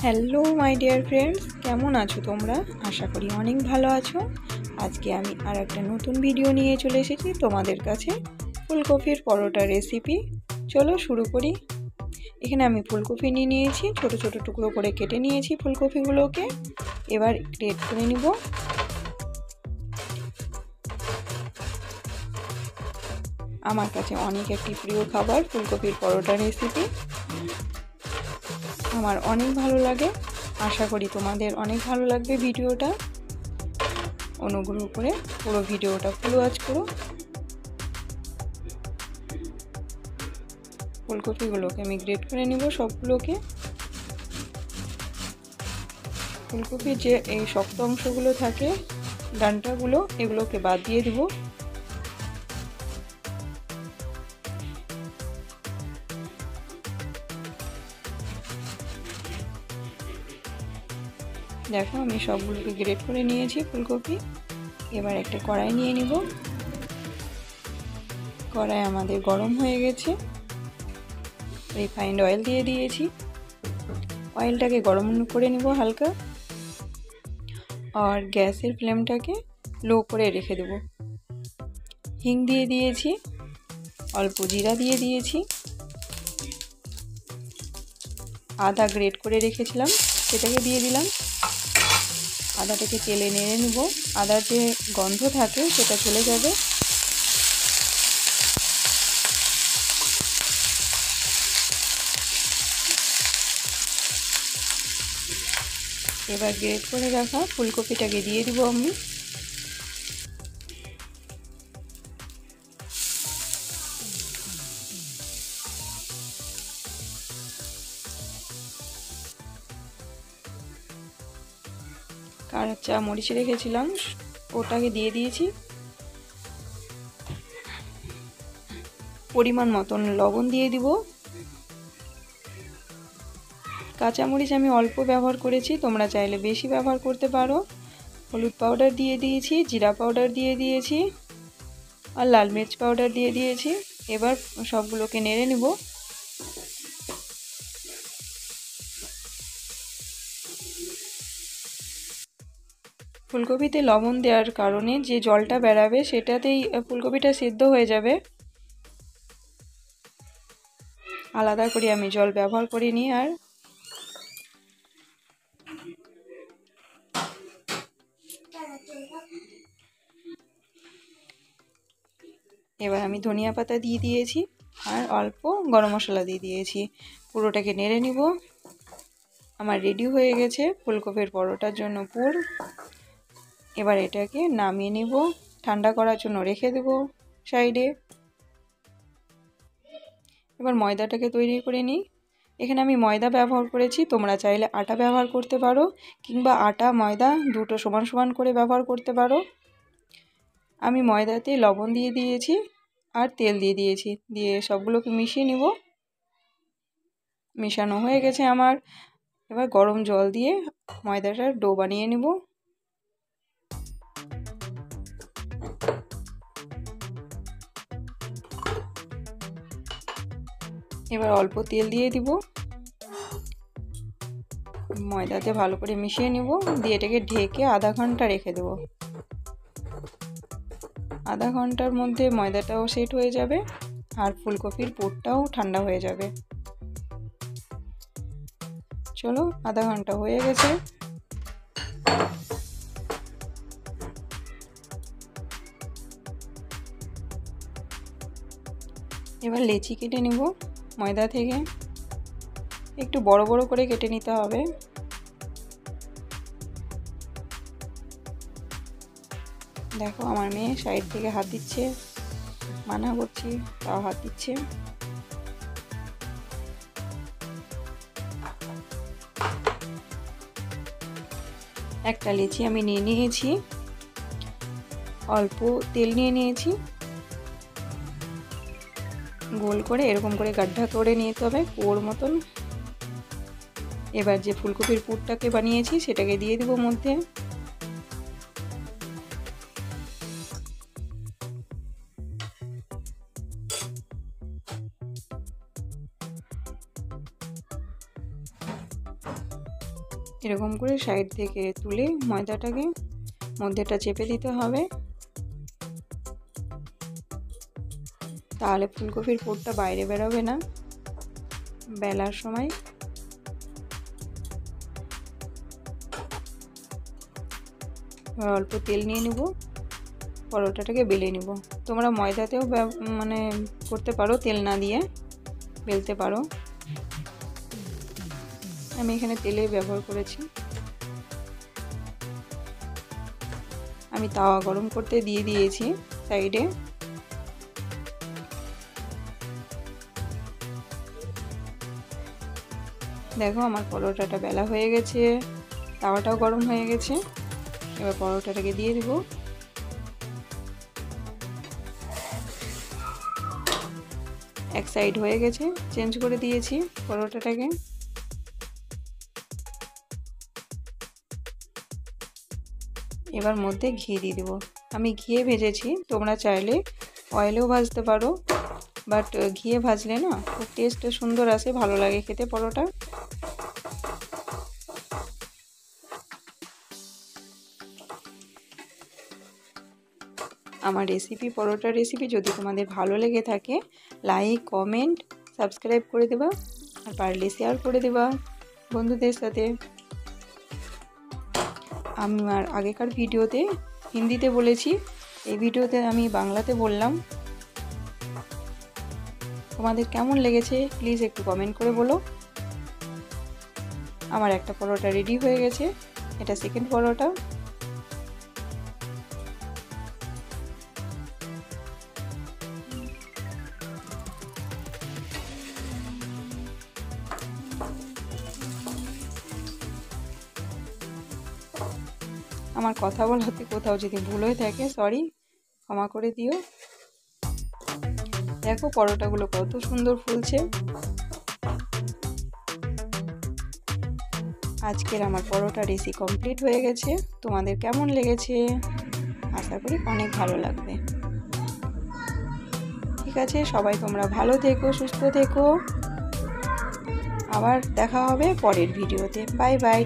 Hello my dear friends, কেমন আছো তোমরা? আশা করি অনেক ভালো আছো। আজকে আমি আর একটা নতুন ভিডিও নিয়ে চলে এসেছি তোমাদের কাছে, ফুলকপির পরোটা রেসিপি। চলো শুরু করি। এখানে আমি ফুলকপি নিয়ে নিয়েছি, ছোট ছোট টুকরো করে কেটে নিয়েছি ফুলকপিগুলোকে। এবার গ্রেট করে নিব। আমার কাছে অনেক একটি প্রিয় খাবার ফুলকপির পরোটা রেসিপি, আমার অনেক ভালো লাগে। আশা করি তোমাদের অনেক ভালো লাগবে ভিডিওটা। অনুগ্রহ করে পুরো ভিডিওটা ফুল ওয়াচ করো। ফুলকপিগুলোকে আমি গ্রেট করে নিব সবগুলোকে। ফুলকপির যে এই শক্ত অংশগুলো থাকে, ডান্টাগুলো, এগুলোকে বাদ দিয়ে দিব। দেখো আমি সবগুলোকে গ্রেট করে নিয়েছি ফুলকপি। এবার একটা কড়াই নিয়ে নিব। কড়াই আমাদের গরম হয়ে গেছে, রিফাইন্ড অয়েল দিয়ে দিয়েছি। অয়েলটাকে গরম করে নিব হালকা, আর গ্যাসের ফ্লেমটাকে লো করে রেখে দেব। হিং দিয়ে দিয়েছি, অল্প জিরা দিয়ে দিয়েছি, আদা গ্রেট করে রেখেছিলাম সেটাকে দিয়ে দিলাম। আদাটাকে তেলে নেড়ে নেব, আদার যে গন্ধ থাকে সেটা চলে যাবে। এবার গ্রেট করে রাখা ফুলকপিটাকে দিয়ে দিব আমি। কাঁচা মরিচ রেখেছিলাম ওটাকে দিয়ে দিয়েছি। পরিমাণ মতন লবণ দিয়ে দিব। কাঁচামরিচ আমি অল্প ব্যবহার করেছি, তোমরা চাইলে বেশি ব্যবহার করতে পারো। হলুদ পাউডার দিয়ে দিয়েছি, জিরা পাউডার দিয়ে দিয়েছি, আর লাল মির্চ পাউডার দিয়ে দিয়েছি। এবার সবগুলোকে নেড়ে নেব। ফুলকপিতে লবণ দেওয়ার কারণে যে জলটা বেরাবে সেটাতেই ফুলকপিটা সেদ্ধ হয়ে যাবে। আলাদা করে আমি জল ব্যবহার করিনি। আর এবার আমি ধনিয়া পাতা দিয়ে দিয়েছি, আর অল্প গরম মশলা দিয়ে দিয়েছি। পুরোটাকে নেড়ে নিব। আমার রেডি হয়ে গেছে ফুলকপির পরোটার জন্য পুর। এবার এটাকে নামিয়ে নিব, ঠান্ডা করার জন্য রেখে দেব সাইডে। এবার ময়দাটাকে তৈরি করে নিই। এখানে আমি ময়দা ব্যবহার করেছি, তোমরা চাইলে আটা ব্যবহার করতে পারো, কিংবা আটা ময়দা দুটো সমান সমান করে ব্যবহার করতে পারো। আমি ময়দাতে লবণ দিয়ে দিয়েছি আর তেল দিয়ে দিয়েছি, দিয়ে সবগুলোকে মিশিয়ে নিব। মেশানো হয়ে গেছে আমার। এবার গরম জল দিয়ে ময়দাটার ডো বানিয়ে নেব। এবার অল্প তেল দিয়ে দিব, ময়দাতে ভালো করে মিশিয়ে নিব, দিয়ে এটাকে ঢেকে আধা ঘন্টা রেখে দেব। আধা ঘন্টার মধ্যে ময়দাটাও সেট হয়ে যাবে, আর ফুলকপির পুরটাও ঠান্ডা হয়ে যাবে। চলো, আধা ঘন্টা হয়ে গেছে। এবার লেচি কেটে নিব ময়দা থেকে। একটু বড় বড় করে কেটে নিতে হবে। দেখো আমার মেয়ে সাইড থেকে হাত দিচ্ছে, মানা করছি তাও হাত দিচ্ছে। একটা লেচি আমি নিয়ে নিয়েছি, অল্প তেল নিয়ে নিয়েছি, গোল করে এরকম করে গাড্ডা করে নিতে হবে কুয়োর মতন। এবার যে ফুলকপির পুরটাকে বানিয়েছি সেটাকে দিয়ে দেব মধ্যে। এরকম করে সাইড থেকে তুলে ময়দাটাকে মধ্যেটা চেপে দিতে হবে, তাহলে ফুলকপির পুরটা বাইরে বেরোবে না বেলার সময়। অল্প তেল নিয়ে নেব, পরোটাটাকে বেলে নিব। তোমরা ময়দাতেও মানে করতে পারো, তেল না দিয়ে বেলতে পারো। আমি এখানে তেলে ব্যবহার করেছি। আমি তাওয়া গরম করতে দিয়ে দিয়েছি সাইডে। দেখো আমার পরোটাটা বেলা হয়ে গেছে, তাওয়াটাও গরম হয়ে গেছে। এবার পরোটাটাকে দিয়ে দেব। এক সাইড হয়ে গেছে, চেঞ্জ করে দিয়েছি পরোটাটাকে। এবার মধ্যে ঘি দিয়ে দেবো। আমি ঘিয়ে ভেজেছি, তোমরা চাইলে অয়েলেও ভাজতে পারো, বাট ঘিয়ে ভাজলে না খুব টেস্ট সুন্দর আসে, ভালো লাগে খেতে পরোটা। আমার রেসিপি, পরোটার রেসিপি যদি তোমাদের ভালো লেগে থাকে, লাইক, কমেন্ট, সাবস্ক্রাইব করে দেবা, আর পারলে শেয়ার করে দেবা বন্ধুদের সাথে। আমার আগেকার ভিডিওতে হিন্দিতে বলেছি, এই ভিডিওতে আমি বাংলাতে বললাম। তোমাদের কেমন লেগেছে প্লিজ একটু কমেন্ট করে বলো। আমার একটা পরোটা রেডি হয়ে গেছে, এটা সেকেন্ড পরোটা। আমার কথা বলাতে কোথাও যদি ভুল হয়ে থাকে সরি, ক্ষমা করে দিও। দেখো পরোটাগুলো কত সুন্দর ফুলছে। আজকের আমার পরোটা রেসিপি কমপ্লিট হয়ে গেছে। তোমাদের কেমন লেগেছে আশা করি অনেক ভালো লাগবে। ঠিক আছে, সবাই তোমরা ভালো থেকো, সুস্থ থেকো। আবার দেখা হবে পরের ভিডিওতে। Bye bye.